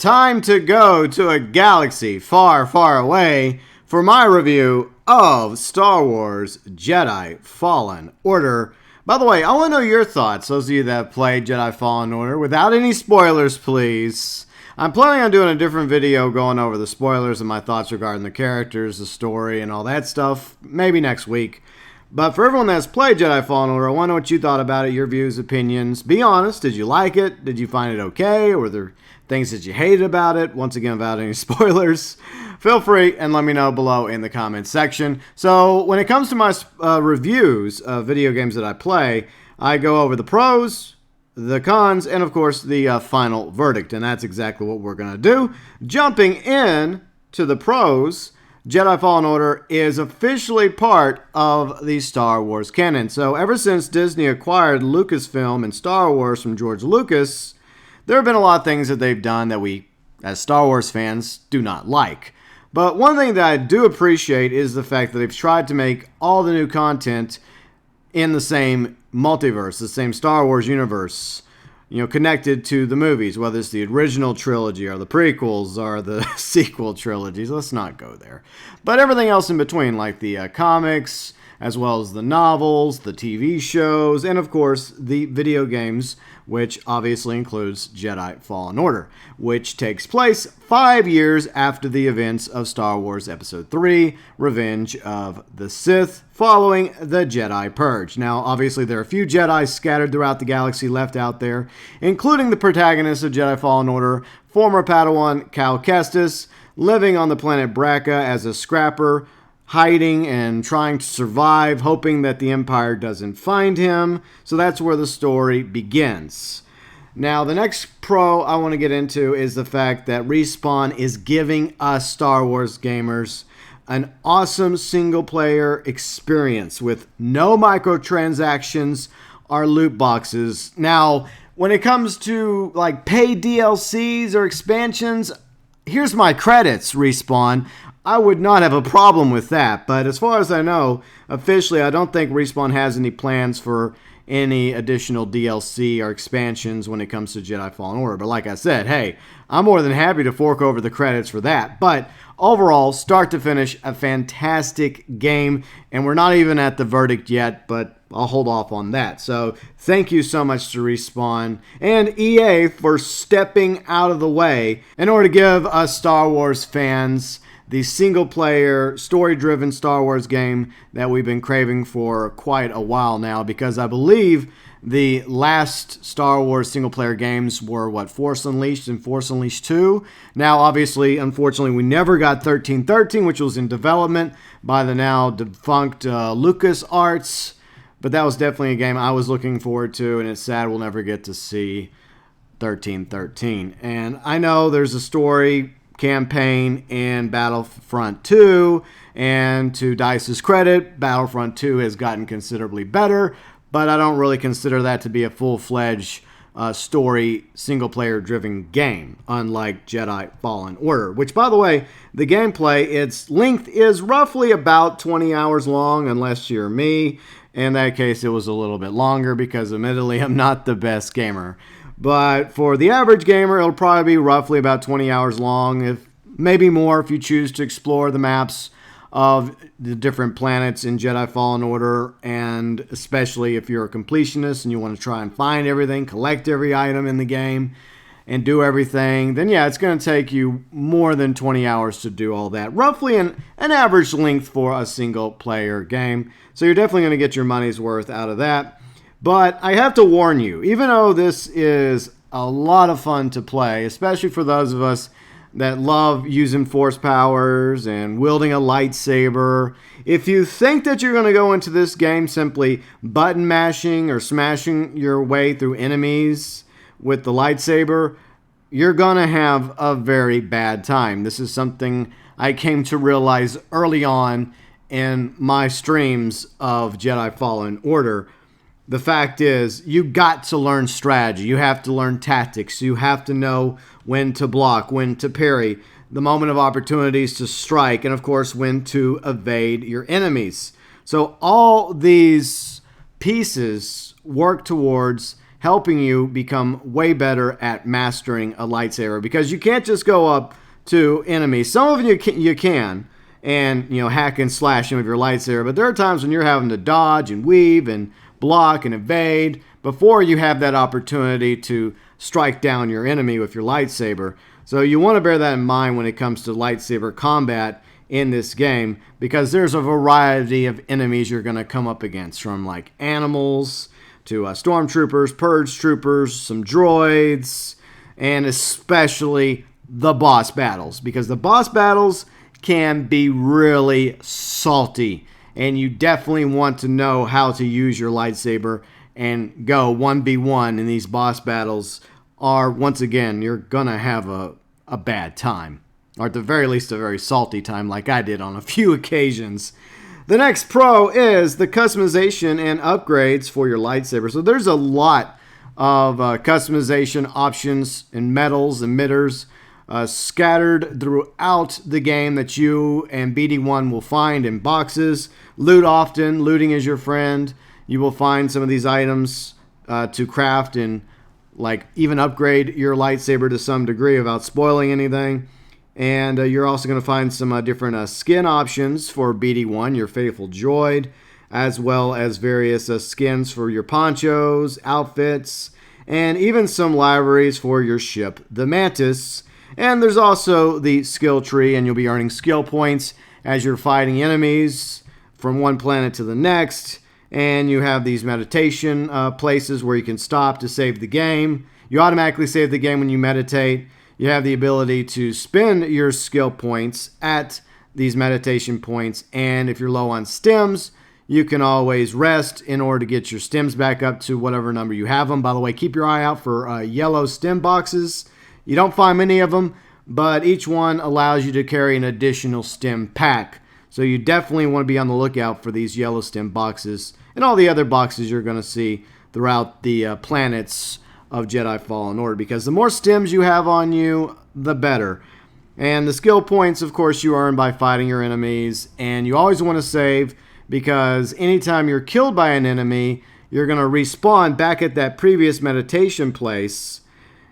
Time to go to a galaxy far, far away for my review of Star Wars Jedi Fallen Order. By the way, I want to know your thoughts, those of you that have played Jedi Fallen Order, without any spoilers, please. I'm planning on doing a different video going over the spoilers and my thoughts regarding the characters, the story, and all that stuff, maybe next week. But for everyone that's played Jedi Fallen Order, I want to know what you thought about it, your views, opinions. Be honest, did you like it? Did you find it okay? Or were there things that you hated about it? Once again, without any spoilers. Feel free and let me know below in the comments section. So when it comes to my reviews of video games that I play, I go over the pros, the cons, and of course the final verdict. And that's exactly what we're going to do. Jumping in to the pros, Jedi Fallen Order is officially part of the Star Wars canon. So ever since Disney acquired Lucasfilm and Star Wars from George Lucas, there have been a lot of things that they've done that we, as Star Wars fans, do not like. But one thing that I do appreciate is the fact that they've tried to make all the new content in the same multiverse, the same Star Wars universe, connected to the movies, whether it's the original trilogy or the prequels or the sequel trilogies. Let's not go there. But everything else in between, like the comics, as well as the novels, the TV shows, and of course the video games, which obviously includes Jedi Fallen Order, which takes place 5 years after the events of Star Wars Episode 3, Revenge of the Sith, following the Jedi Purge. Now, obviously, there are a few Jedi scattered throughout the galaxy left out there, including the protagonist of Jedi Fallen Order, former Padawan Cal Kestis, living on the planet Braca as a scrapper, hiding and trying to survive, hoping that the Empire doesn't find him. So that's where the story begins. Now, the next pro I want to get into is the fact that Respawn is giving us Star Wars gamers an awesome single-player experience with no microtransactions or loot boxes. Now, when it comes to like paid DLCs or expansions, here's my credits, Respawn. I would not have a problem with that, but as far as I know, officially, I don't think Respawn has any plans for any additional DLC or expansions when it comes to Jedi Fallen Order. But like I said, hey, I'm more than happy to fork over the credits for that. But overall, start to finish, a fantastic game, and we're not even at the verdict yet, but I'll hold off on that. So thank you so much to Respawn and EA for stepping out of the way in order to give us Star Wars fans the single-player, story-driven Star Wars game that we've been craving for quite a while now, because I believe the last Star Wars single-player games were, Force Unleashed and Force Unleashed 2. Now, obviously, unfortunately, we never got 1313, which was in development by the now defunct LucasArts, but that was definitely a game I was looking forward to, and it's sad we'll never get to see 1313. And I know there's a story campaign in Battlefront 2, and to DICE's credit, Battlefront 2 has gotten considerably better, but I don't really consider that to be a full-fledged story single-player driven game, unlike Jedi Fallen Order, which, by the way, the gameplay, its length is roughly about 20 hours long, unless you're me. In that case, it was a little bit longer because, admittedly, I'm not the best gamer. But for the average gamer, it'll probably be roughly about 20 hours long, if maybe more if you choose to explore the maps of the different planets in Jedi Fallen Order, and especially if you're a completionist and you want to try and find everything, collect every item in the game, and do everything, then yeah, it's going to take you more than 20 hours to do all that. Roughly an average length for a single-player game. So you're definitely going to get your money's worth out of that. But I have to warn you, even though this is a lot of fun to play, especially for those of us that love using force powers and wielding a lightsaber, if you think that you're going to go into this game simply button mashing or smashing your way through enemies with the lightsaber, you're going to have a very bad time. This is something I came to realize early on in my streams of Jedi Fallen Order. The fact is, you got to learn strategy. You have to learn tactics. You have to know when to block, when to parry, the moment of opportunities to strike, and of course, when to evade your enemies. So all these pieces work towards helping you become way better at mastering a lightsaber, because you can't just go up to enemies. Some of you can and hack and slash them with your lightsaber, but there are times when you're having to dodge and weave and block and evade before you have that opportunity to strike down your enemy with your lightsaber. So you want to bear that in mind when it comes to lightsaber combat in this game, because there's a variety of enemies you're going to come up against, from like animals to stormtroopers, purge troopers, some droids, and especially the boss battles, because the boss battles can be really salty, and you definitely want to know how to use your lightsaber and go 1v1 in these boss battles, or once again, you're going to have a bad time, or at the very least a very salty time, like I did on a few occasions. The next pro is the customization and upgrades for your lightsaber. So there's a lot of customization options and medals and emitters scattered throughout the game that you and BD1 will find in boxes. Loot often. Looting is your friend. You will find some of these items to craft and even upgrade your lightsaber to some degree without spoiling anything. And you're also going to find some different skin options for BD1, your faithful droid, as well as various skins for your ponchos, outfits, and even some liveries for your ship, the Mantis. And there's also the skill tree, and you'll be earning skill points as you're fighting enemies from one planet to the next. And you have these meditation places where you can stop to save the game. You automatically save the game when you meditate. You have the ability to spend your skill points at these meditation points, and if you're low on stems, you can always rest in order to get your stems back up to whatever number you have them. By the way, keep your eye out for yellow stem boxes. You don't find many of them, but each one allows you to carry an additional stem pack. So you definitely want to be on the lookout for these yellow stem boxes and all the other boxes you're going to see throughout the planets of Jedi Fallen Order, because the more stems you have on you, the better. And the skill points, of course, you earn by fighting your enemies, and you always want to save, because anytime you're killed by an enemy, you're going to respawn back at that previous meditation place,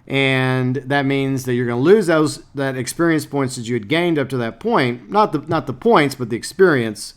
and that means that you're going to lose that experience points that you had gained up to that point. Not the points, but the experience.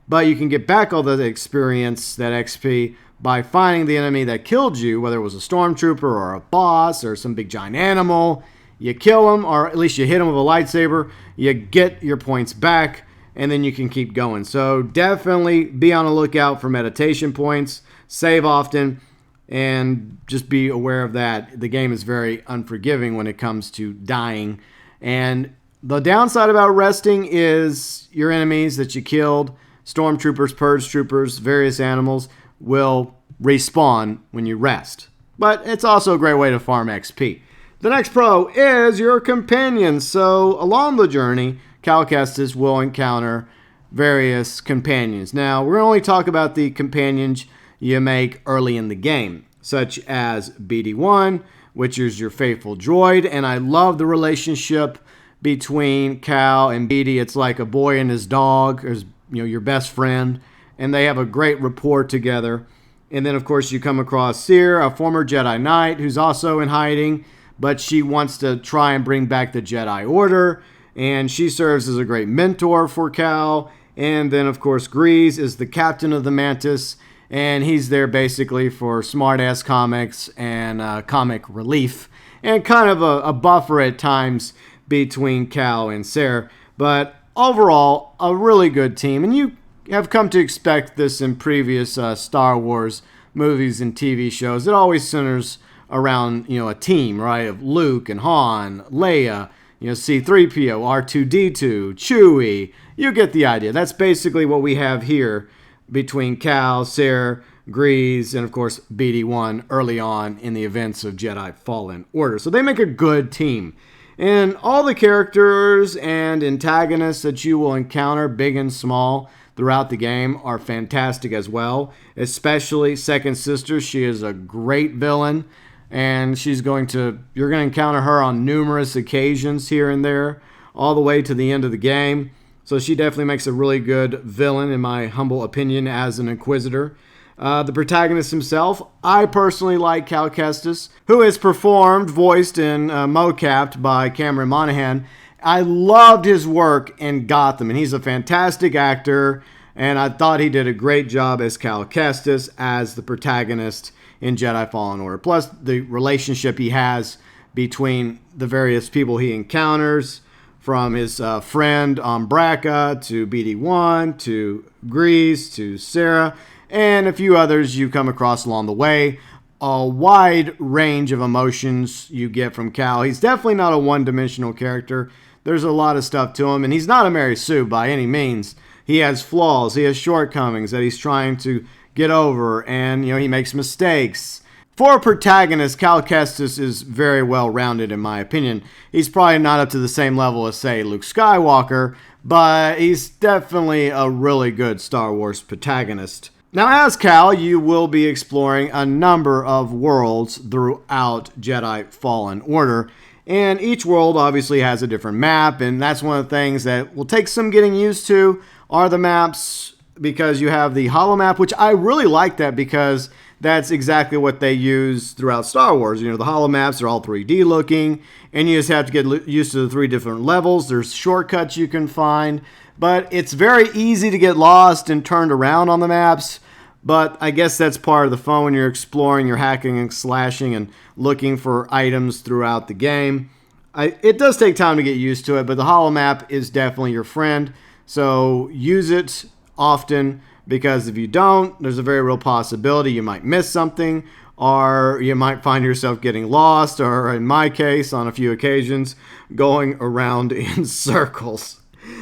But you can get back all the experience, that XP, by finding the enemy that killed you, whether it was a stormtrooper or a boss or some big giant animal. You kill him, or at least you hit him with a lightsaber, you get your points back, and then you can keep going. So definitely be on the lookout for meditation points, save often, and just be aware of that. The game is very unforgiving when it comes to dying. And the downside about resting is your enemies that you killed, stormtroopers, purge troopers, various animals, will respawn when you rest. But it's also a great way to farm XP. The next pro is your companions. So along the journey, Cal Kestis will encounter various companions. Now, we're going to only talk about the companions you make early in the game, such as BD1, which is your faithful droid. And I love the relationship between Cal and BD. It's like a boy and his dog, or your best friend. And they have a great rapport together. And then, of course, you come across Seer, a former Jedi Knight, who's also in hiding, but she wants to try and bring back the Jedi Order, and she serves as a great mentor for Cal. And then, of course, Grease is the captain of the Mantis, and he's there basically for smart-ass comics and comic relief, and kind of a buffer at times between Cal and Seer. But overall, a really good team, and you have come to expect this in previous Star Wars movies and TV shows. It always centers around, a team, right, of Luke and Han, Leia, C-3PO, R2-D2, Chewie. You get the idea. That's basically what we have here between Cal, Seer, Grease, and of course BD1 early on in the events of Jedi Fallen Order. So they make a good team. And all the characters and antagonists that you will encounter, big and small, throughout the game are fantastic as well, especially Second Sister. She is a great villain, and you're going to encounter her on numerous occasions here and there, all the way to the end of the game. So she definitely makes a really good villain, in my humble opinion, as an Inquisitor. The protagonist himself, I personally like Cal Kestis, who is performed, voiced, and mocapped by Cameron Monaghan. I loved his work in Gotham, and he's a fantastic actor, and I thought he did a great job as Cal Kestis, as the protagonist in Jedi Fallen Order. Plus, the relationship he has between the various people he encounters, from his friend Umbraca to BD1 to Grease to Sarah, and a few others you come across along the way. A wide range of emotions you get from Cal. He's definitely not a one-dimensional character. There's a lot of stuff to him, and he's not a Mary Sue by any means. He has flaws, he has shortcomings that he's trying to get over, and he makes mistakes. For a protagonist, Cal Kestis is very well-rounded in my opinion. He's probably not up to the same level as, say, Luke Skywalker, but he's definitely a really good Star Wars protagonist. Now, as Cal, you will be exploring a number of worlds throughout Jedi Fallen Order, and each world obviously has a different map, and that's one of the things that will take some getting used to, are the maps, because you have the holomap, which I really like that because that's exactly what they use throughout Star Wars. The holomaps are all 3D looking, and you just have to get used to the 3 different levels. There's shortcuts you can find, but it's very easy to get lost and turned around on the maps. But I guess that's part of the fun when you're exploring, you're hacking and slashing and looking for items throughout the game. It does take time to get used to it, but the holomap is definitely your friend. So use it often, because if you don't, there's a very real possibility you might miss something, or you might find yourself getting lost, or in my case, on a few occasions, going around in circles.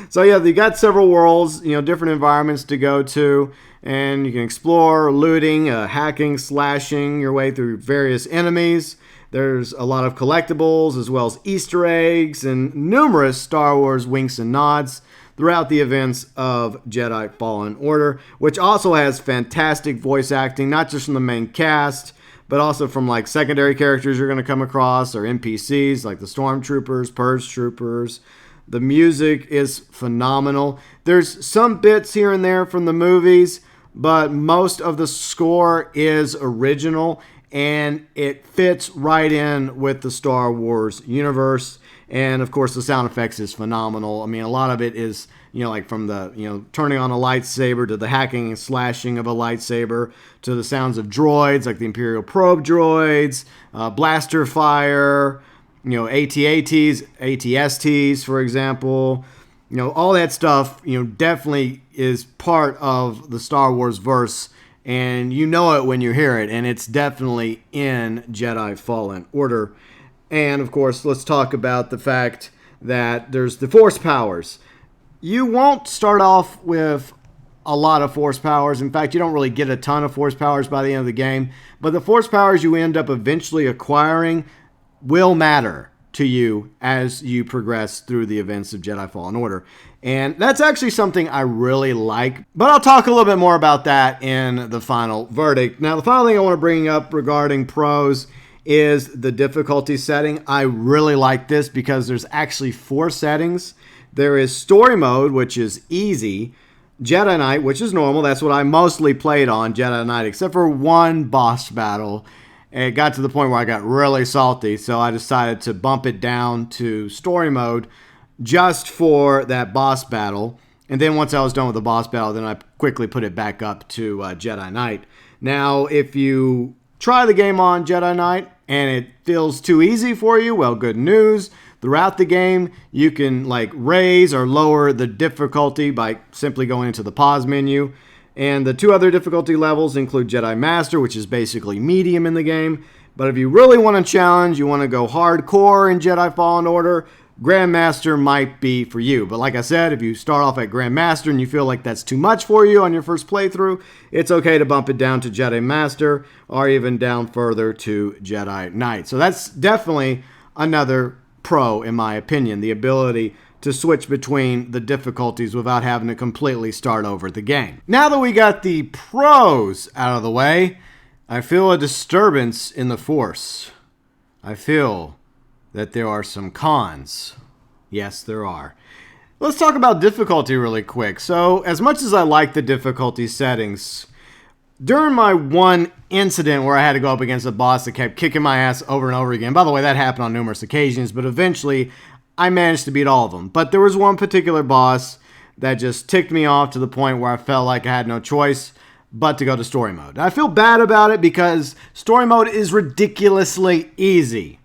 So yeah, you got several worlds, different environments to go to, and you can explore, looting, hacking, slashing your way through various enemies. There's a lot of collectibles, as well as Easter eggs, and numerous Star Wars winks and nods throughout the events of Jedi Fallen Order, which also has fantastic voice acting, not just from the main cast, but also from secondary characters you're going to come across, or NPCs like the Stormtroopers, Purge Troopers. The music is phenomenal. There's some bits here and there from the movies, but most of the score is original, and it fits right in with the Star Wars universe. And of course, the sound effects is phenomenal. I mean, a lot of it is, from the, turning on a lightsaber, to the hacking and slashing of a lightsaber, to the sounds of droids, like the Imperial probe droids, blaster fire, AT-ATs, AT-STs, for example. All that stuff, definitely is part of the Star Wars verse, and you know it when you hear it, and it's definitely in Jedi Fallen Order. And, of course, let's talk about the fact that there's the Force powers. You won't start off with a lot of Force powers. In fact, you don't really get a ton of Force powers by the end of the game. But the Force powers you end up eventually acquiring will matter to you as you progress through the events of Jedi Fallen Order. And that's actually something I really like. But I'll talk a little bit more about that in the final verdict. Now, the final thing I want to bring up regarding pros is the difficulty setting. I really like this because there's actually 4 settings. There is story mode, which is easy. Jedi Knight, which is normal. That's what I mostly played on, Jedi Knight, except for one boss battle. It got to the point where I got really salty, so I decided to bump it down to story mode just for that boss battle. And then once I was done with the boss battle, then I quickly put it back up to Jedi Knight. Now, if you try the game on Jedi Knight and it feels too easy for you, well, good news. Throughout the game, you can raise or lower the difficulty by simply going into the pause menu. And the 2 other difficulty levels include Jedi Master, which is basically medium in the game. But if you really want to challenge, you want to go hardcore in Jedi Fallen Order, Grandmaster might be for you. But like I said, if you start off at Grandmaster and you feel like that's too much for you on your first playthrough, it's okay to bump it down to Jedi Master, or even down further to Jedi Knight. So that's definitely another pro, in my opinion, the ability to switch between the difficulties without having to completely start over the game. Now that we got the pros out of the way, I feel a disturbance in the Force. I feel that there are some cons. Yes, there are. Let's talk about difficulty really quick. So, as much as I like the difficulty settings, During my one incident where I had to go up against a boss that kept kicking my ass over and over again, by the way, that happened on numerous occasions, but eventually I managed to beat all of them. But there was one particular boss that just ticked me off to the point where I felt like I had no choice but to go to story mode. I feel bad about it because story mode is ridiculously easy.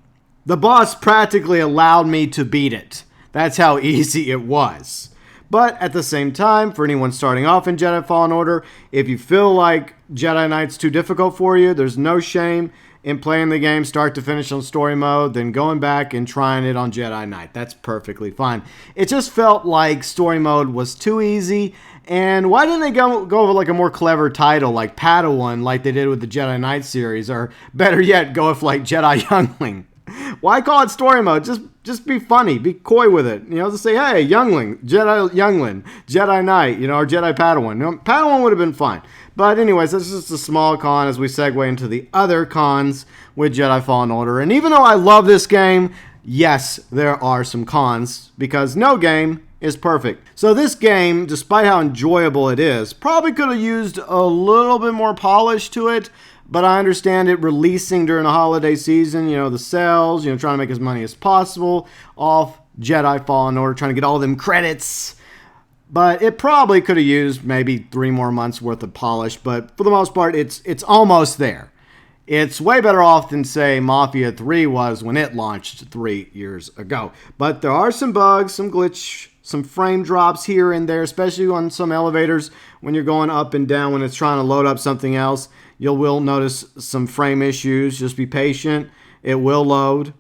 The boss practically allowed me to beat it. That's how easy it was. But at the same time, for anyone starting off in Jedi Fallen Order, if you feel like Jedi Knight's too difficult for you, there's no shame in playing the game start to finish on story mode, then going back and trying it on Jedi Knight. That's perfectly fine. It just felt like story mode was too easy, and why didn't they go with like a more clever title like Padawan like they did with the Jedi Knight series, or better yet, go with like Jedi Youngling? Why call it story mode? Just be funny, be coy with it. You know, just say, hey, Youngling, Jedi Youngling, Jedi Knight, you know, or Jedi Padawan. You know, Padawan would have been fine. But anyways, that's just a small con as we segue into the other cons with Jedi Fallen Order. And even though I love this game, yes, there are some cons because no game is perfect. So this game, despite how enjoyable it is, probably could have used a little bit more polish to it. But I understand it releasing during the holiday season, you know, the sales, you know, trying to make as money as possible off Jedi Fallen Order, trying to get all them credits. But it probably could have used maybe 3 more months worth of polish. But for the most part, it's almost there. It's way better off than, say, Mafia 3 was when it launched 3 years ago. But there are some bugs, some glitch, some frame drops here and there, especially on some elevators when you're going up and down when it's trying to load up something else. You will notice some frame issues. Just be patient. It will load.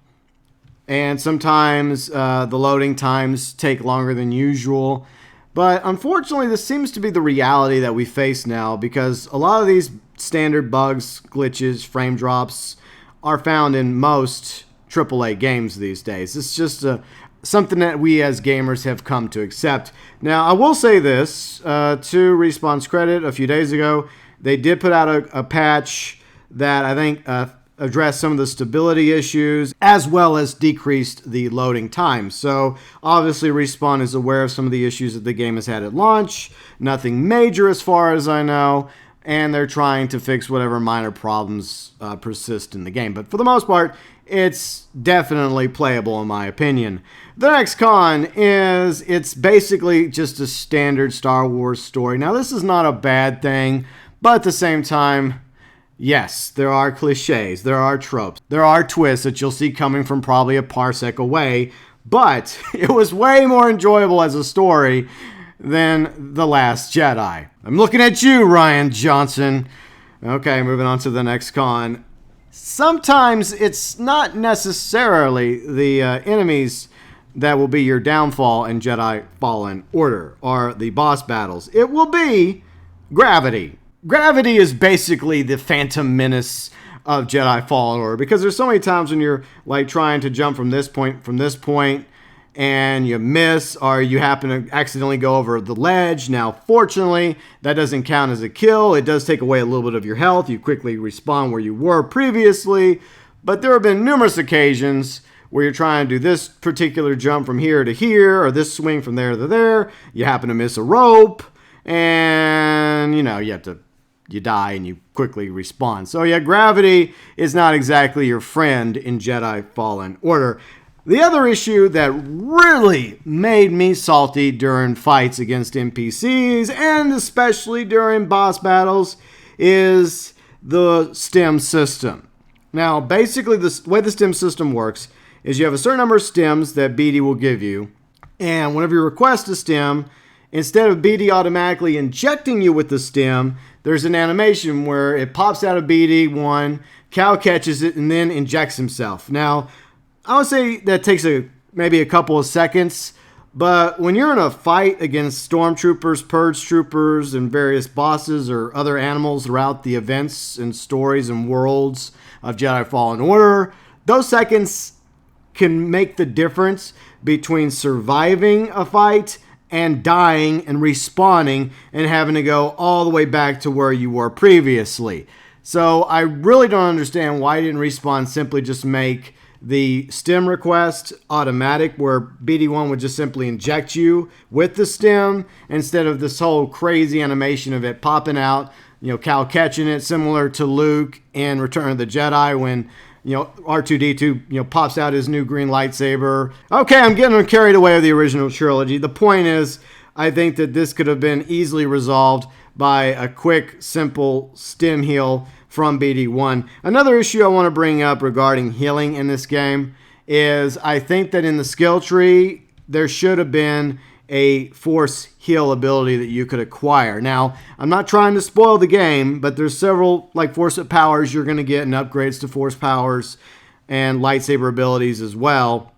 And sometimes the loading times take longer than usual. But unfortunately, this seems to be the reality that we face now because a lot of these standard bugs, glitches, frame drops are found in most AAA games these days. It's just something that we as gamers have come to accept. Now, I will say this, to Respawn's credit, a few days ago, they did put out a patch that I think addressed some of the stability issues as well as decreased the loading time. So obviously Respawn is aware of some of the issues that the game has had at launch. Nothing major as far as I know. And they're trying to fix whatever minor problems persist in the game. But for the most part, it's definitely playable in my opinion. The next con is it's basically just a standard Star Wars story. Now this is not a bad thing, but at the same time, yes, there are cliches, there are tropes, there are twists that you'll see coming from probably a parsec away, but it was way more enjoyable as a story than The Last Jedi. I'm looking at you, Rian Johnson. Okay, moving on to the next con. Sometimes it's not necessarily the enemies that will be your downfall in Jedi Fallen Order, or the boss battles. It will be gravity. Gravity is basically the Phantom Menace of Jedi Fallen Order, because there's so many times when you're like trying to jump from this point, and you miss, or you happen to accidentally go over the ledge. Now, fortunately, that doesn't count as a kill. It does take away a little bit of your health. You quickly respawn where you were previously, but there have been numerous occasions where you're trying to do this particular jump from here to here, or this swing from there to there. You happen to miss a rope, and, you know, you die and you quickly respawn. So yeah, gravity is not exactly your friend in Jedi Fallen Order. The other issue that really made me salty during fights against NPCs, and especially during boss battles, is the stem system. Now, basically, the way the stem system works is you have a certain number of stems that BD will give you, and whenever you request a stem, instead of BD automatically injecting you with the stem, there's an animation where it pops out of BD1, Cal catches it, and then injects himself. Now, I would say that takes maybe a couple of seconds, but when you're in a fight against stormtroopers, purge troopers, and various bosses or other animals throughout the events and stories and worlds of Jedi Fallen Order, those seconds can make the difference between surviving a fight and dying and respawning and having to go all the way back to where you were previously. So I really don't understand why didn't Respawn simply just make the stem request automatic, where BD1 would just simply inject you with the stem instead of this whole crazy animation of it popping out, Cal catching it, similar to Luke in Return of the Jedi when, R2-D2, pops out his new green lightsaber. Okay, I'm getting carried away with the original trilogy. The point is, I think that this could have been easily resolved by a quick, simple stim heal from BD1. Another issue I want to bring up regarding healing in this game is I think that in the skill tree, there should have been a force heal ability that you could acquire. Now, I'm not trying to spoil the game, but there's several force powers you're going to get and upgrades to force powers and lightsaber abilities as well.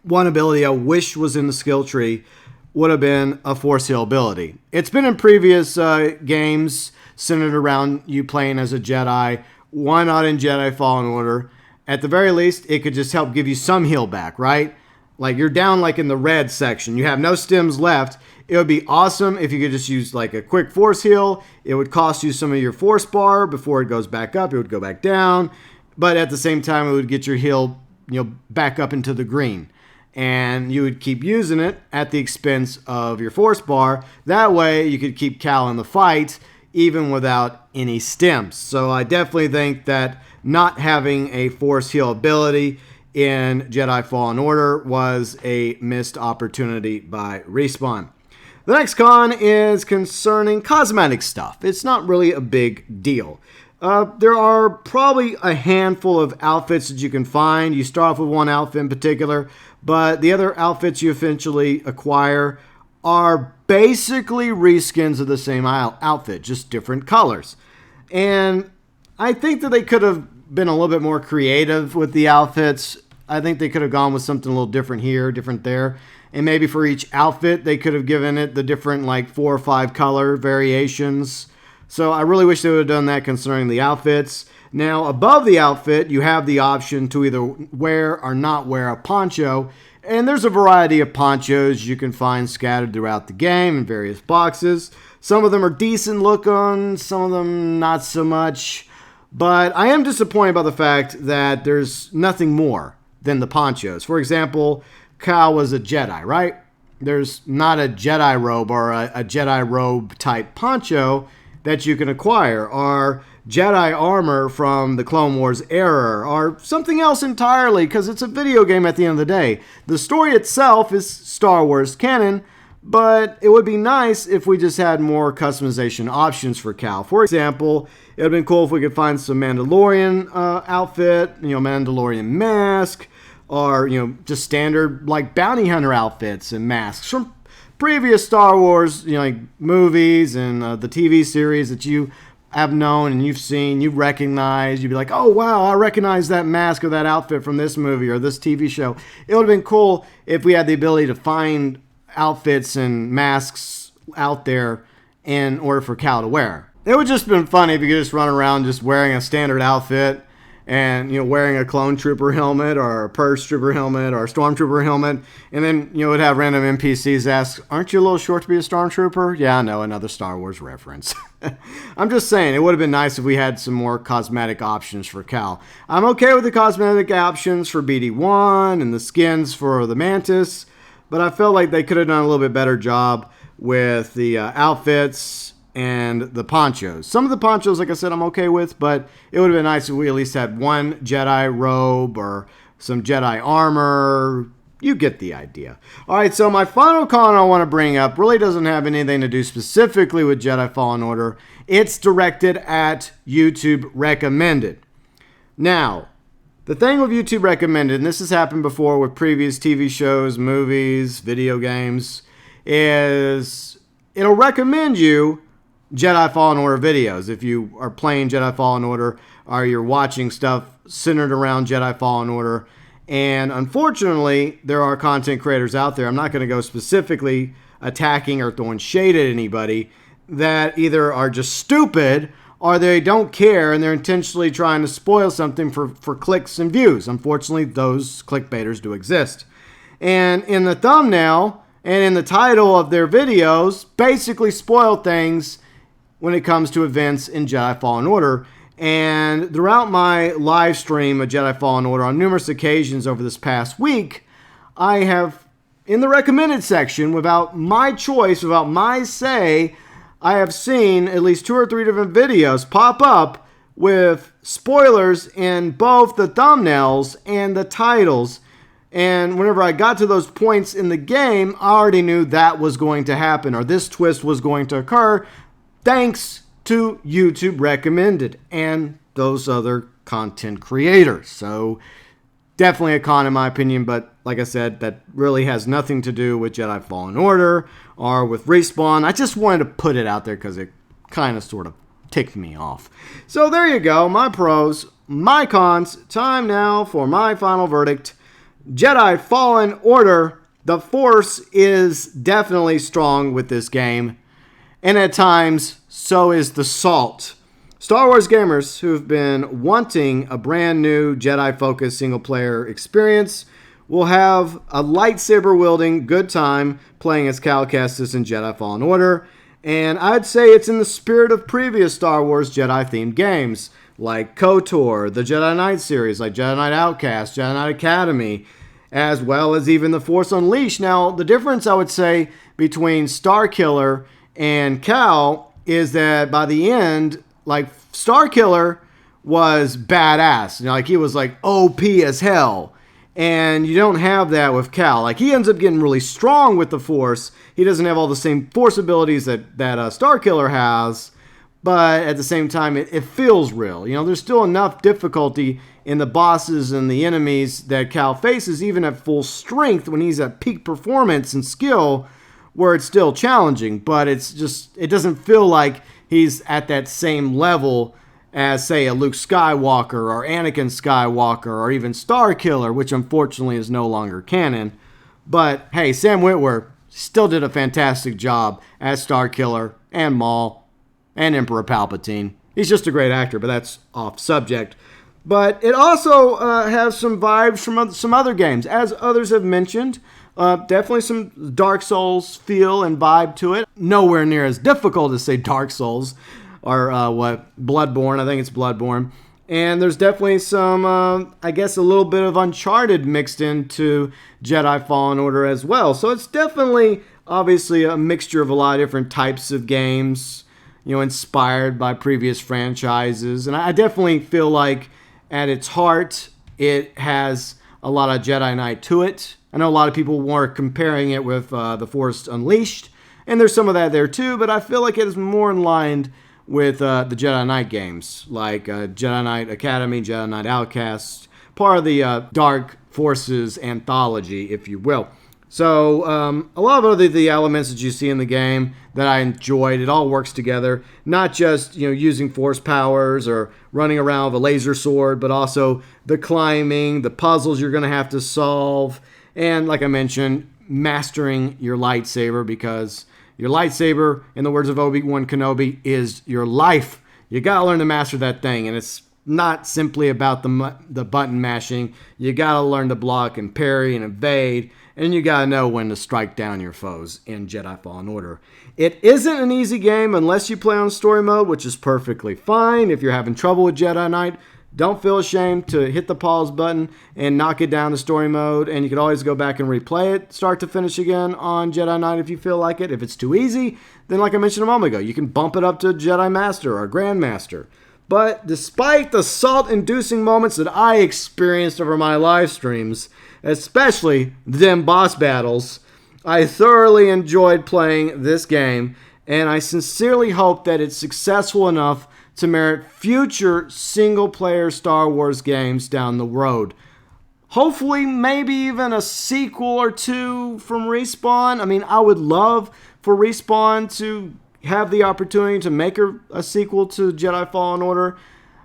One ability I wish was in the skill tree would have been a force heal ability. It's been in previous games centered around you playing as a Jedi. Why not in Jedi Fallen Order? At the very least, it could just help give you some heal back, right? Like you're down in the red section. You have no stims left. It would be awesome if you could just use a quick force heal. It would cost you some of your force bar before it goes back up. It would go back down. But at the same time, it would get your heal back up into the green. And you would keep using it at the expense of your force bar. That way, you could keep Cal in the fight even without any stims. So I definitely think that not having a force heal ability in Jedi Fallen Order was a missed opportunity by Respawn. The next con is concerning cosmetic stuff. It's not really a big deal. There are probably a handful of outfits that you can find. You start off with one outfit in particular, but the other outfits you eventually acquire are basically reskins of the same outfit, just different colors. And I think that they could have been a little bit more creative with the outfits. I think they could have gone with something a little different here, different there. And maybe for each outfit, they could have given it the different 4 or 5 color variations. So I really wish they would have done that concerning the outfits. Now, above the outfit, you have the option to either wear or not wear a poncho. And there's a variety of ponchos you can find scattered throughout the game in various boxes. Some of them are decent looking, some of them not so much. But I am disappointed by the fact that there's nothing more than the ponchos. For example, Cal was a Jedi, right? There's not a Jedi robe or a Jedi robe type poncho that you can acquire, or Jedi armor from the Clone Wars era, or something else entirely, because it's a video game at the end of the day. The story itself is Star Wars canon, but it would be nice if we just had more customization options for Cal. For example, it would have been cool if we could find some Mandalorian outfit, Mandalorian mask, or, just standard, bounty hunter outfits and masks from previous Star Wars, movies and the TV series that you have known and you've seen, you recognize. You'd be like, oh, wow, I recognize that mask or that outfit from this movie or this TV show. It would have been cool if we had the ability to find outfits and masks out there in order for Cal to wear. It would just been funny if you could just run around just wearing a standard outfit and, wearing a clone trooper helmet or a purge trooper helmet or a stormtrooper helmet. And then, would have random NPCs ask, aren't you a little short to be a stormtrooper? Yeah, I know, another Star Wars reference. I'm just saying, it would have been nice if we had some more cosmetic options for Cal. I'm okay with the cosmetic options for BD1 and the skins for the Mantis, but I felt like they could have done a little bit better job with the outfits and the ponchos. Some of the ponchos, like I said, I'm okay with, but it would have been nice if we at least had one Jedi robe or some Jedi armor. You get the idea. All right, so my final con I want to bring up really doesn't have anything to do specifically with Jedi Fallen Order. It's directed at YouTube Recommended. Now, the thing with YouTube Recommended, and this has happened before with previous TV shows, movies, video games, is it'll recommend you Jedi Fallen Order videos. If you are playing Jedi Fallen Order or you're watching stuff centered around Jedi Fallen Order. And unfortunately, there are content creators out there, I'm not going to go specifically attacking or throwing shade at anybody, that either are just stupid or they don't care and they're intentionally trying to spoil something for clicks and views. Unfortunately, those clickbaiters do exist. And in the thumbnail and in the title of their videos, basically spoil things when it comes to events in Jedi Fallen Order. And throughout my live stream of Jedi Fallen Order on numerous occasions over this past week, I have, in the recommended section, without my choice, without my say, I have seen at least 2 or 3 different videos pop up with spoilers in both the thumbnails and the titles. And whenever I got to those points in the game, I already knew that was going to happen, or this twist was going to occur, thanks to YouTube recommended and those other content creators. So definitely a con in my opinion, but like I said, that really has nothing to do with Jedi Fallen Order or with Respawn. I just wanted to put it out there because it kind of sort of ticked me off. So there you go, my pros, my cons. Time now for my final verdict. Jedi Fallen Order. The Force is definitely strong with this game, and at times, so is the salt. Star Wars gamers who've been wanting a brand new Jedi-focused single-player experience will have a lightsaber-wielding good time playing as Cal Kestis in Jedi Fallen Order, and I'd say it's in the spirit of previous Star Wars Jedi-themed games, like KOTOR, the Jedi Knight series, like Jedi Knight Outcast, Jedi Knight Academy, as well as even the Force Unleashed. Now, the difference, I would say, between Starkiller and Cal is that by the end, like, Starkiller was badass. You know, like, he was, like, OP as hell. And you don't have that with Cal. Like, he ends up getting really strong with the Force. He doesn't have all the same Force abilities that Starkiller has. But at the same time, it feels real. You know, there's still enough difficulty in the bosses and the enemies that Cal faces, even at full strength, when he's at peak performance and skill, where it's still challenging. But it's just, it doesn't feel like he's at that same level as, say, a Luke Skywalker or Anakin Skywalker or even Starkiller, which unfortunately is no longer canon. But hey, Sam Witwer still did a fantastic job as Starkiller and Maul and Emperor Palpatine. He's just a great actor, but that's off subject. But it also has some vibes from some other games, as others have mentioned. Definitely some Dark Souls feel and vibe to it. Nowhere near as difficult as, say, Dark Souls or Bloodborne. I think it's Bloodborne. And there's definitely some, I guess, a little bit of Uncharted mixed into Jedi Fallen Order as well. So it's definitely, obviously, a mixture of a lot of different types of games, you know, inspired by previous franchises. And I definitely feel like at its heart, it has a lot of Jedi Knight to it. I know a lot of people were comparing it with The Force Unleashed, and there's some of that there too, but I feel like it is more in line with the Jedi Knight games, like Jedi Knight Academy, Jedi Knight Outcast, part of the Dark Forces anthology, if you will. So a lot of the elements that you see in the game that I enjoyed, it all works together. Not just, you know, using force powers or running around with a laser sword, but also the climbing, the puzzles you're going to have to solve, and like I mentioned, mastering your lightsaber, because your lightsaber, in the words of Obi-Wan Kenobi, is your life. You got to learn to master that thing, and it's not simply about the button mashing. You got to learn to block and parry and evade, and you got to know when to strike down your foes in Jedi Fallen Order. It isn't an easy game unless you play on story mode, which is perfectly fine. If you're having trouble with Jedi Knight, don't feel ashamed to hit the pause button and knock it down to story mode, and you can always go back and replay it, start to finish again on Jedi Knight if you feel like it. If it's too easy, then like I mentioned a moment ago, you can bump it up to Jedi Master or Grandmaster. But despite the salt-inducing moments that I experienced over my live streams, especially them boss battles, I thoroughly enjoyed playing this game, and I sincerely hope that it's successful enough to merit future single-player Star Wars games down the road. Hopefully, maybe even a sequel or two from Respawn. I mean, I would love for Respawn to have the opportunity to make a sequel to Jedi Fallen Order.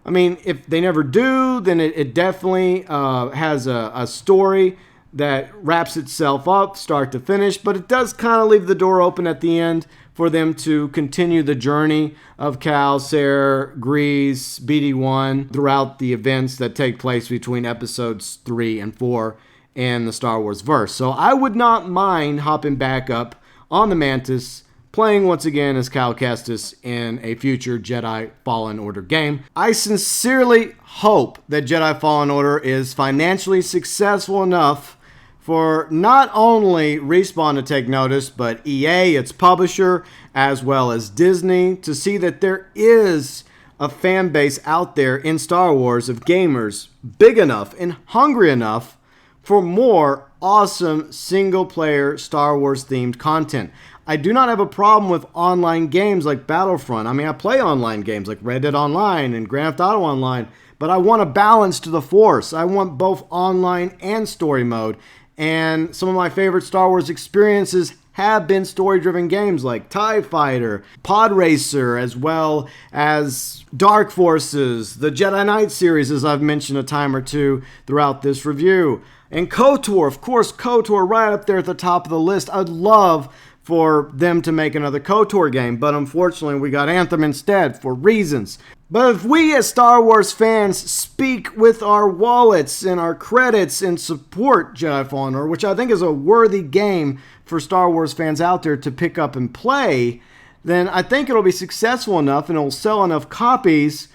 I mean, if they never do, then it definitely has a story that wraps itself up, start to finish, but it does kind of leave the door open at the end for them to continue the journey of Cal, Cere, Grease, BD-1 throughout the events that take place between episodes 3 and 4 in the Star Wars verse. So I would not mind hopping back up on the Mantis, playing once again as Cal Kestis in a future Jedi Fallen Order game. I sincerely hope that Jedi Fallen Order is financially successful enough for not only Respawn to take notice, but EA, its publisher, as well as Disney, to see that there is a fan base out there in Star Wars of gamers big enough and hungry enough for more awesome single-player Star Wars-themed content. I do not have a problem with online games like Battlefront. I mean, I play online games like Red Dead Online and Grand Theft Auto Online, but I want a balance to the Force. I want both online and story mode. And some of my favorite Star Wars experiences have been story-driven games like TIE Fighter, Pod Racer, as well as Dark Forces, the Jedi Knight series, as I've mentioned a time or two throughout this review. And KOTOR, of course, KOTOR right up there at the top of the list. I'd love for them to make another KOTOR game, but unfortunately we got Anthem instead for reasons. But if we as Star Wars fans speak with our wallets and our credits and support Jedi Fallen Order, which I think is a worthy game for Star Wars fans out there to pick up and play, then I think it'll be successful enough and it'll sell enough copies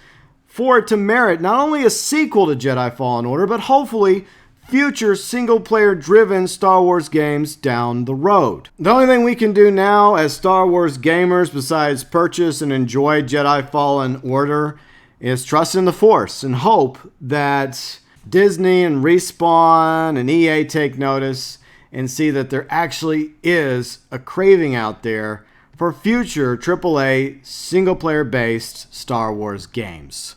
for it to merit not only a sequel to Jedi Fallen Order, but hopefully future single-player driven Star Wars games down the road. The only thing we can do now as Star Wars gamers besides purchase and enjoy Jedi Fallen Order is trust in the Force and hope that Disney and Respawn and EA take notice and see that there actually is a craving out there for future AAA single-player based Star Wars games.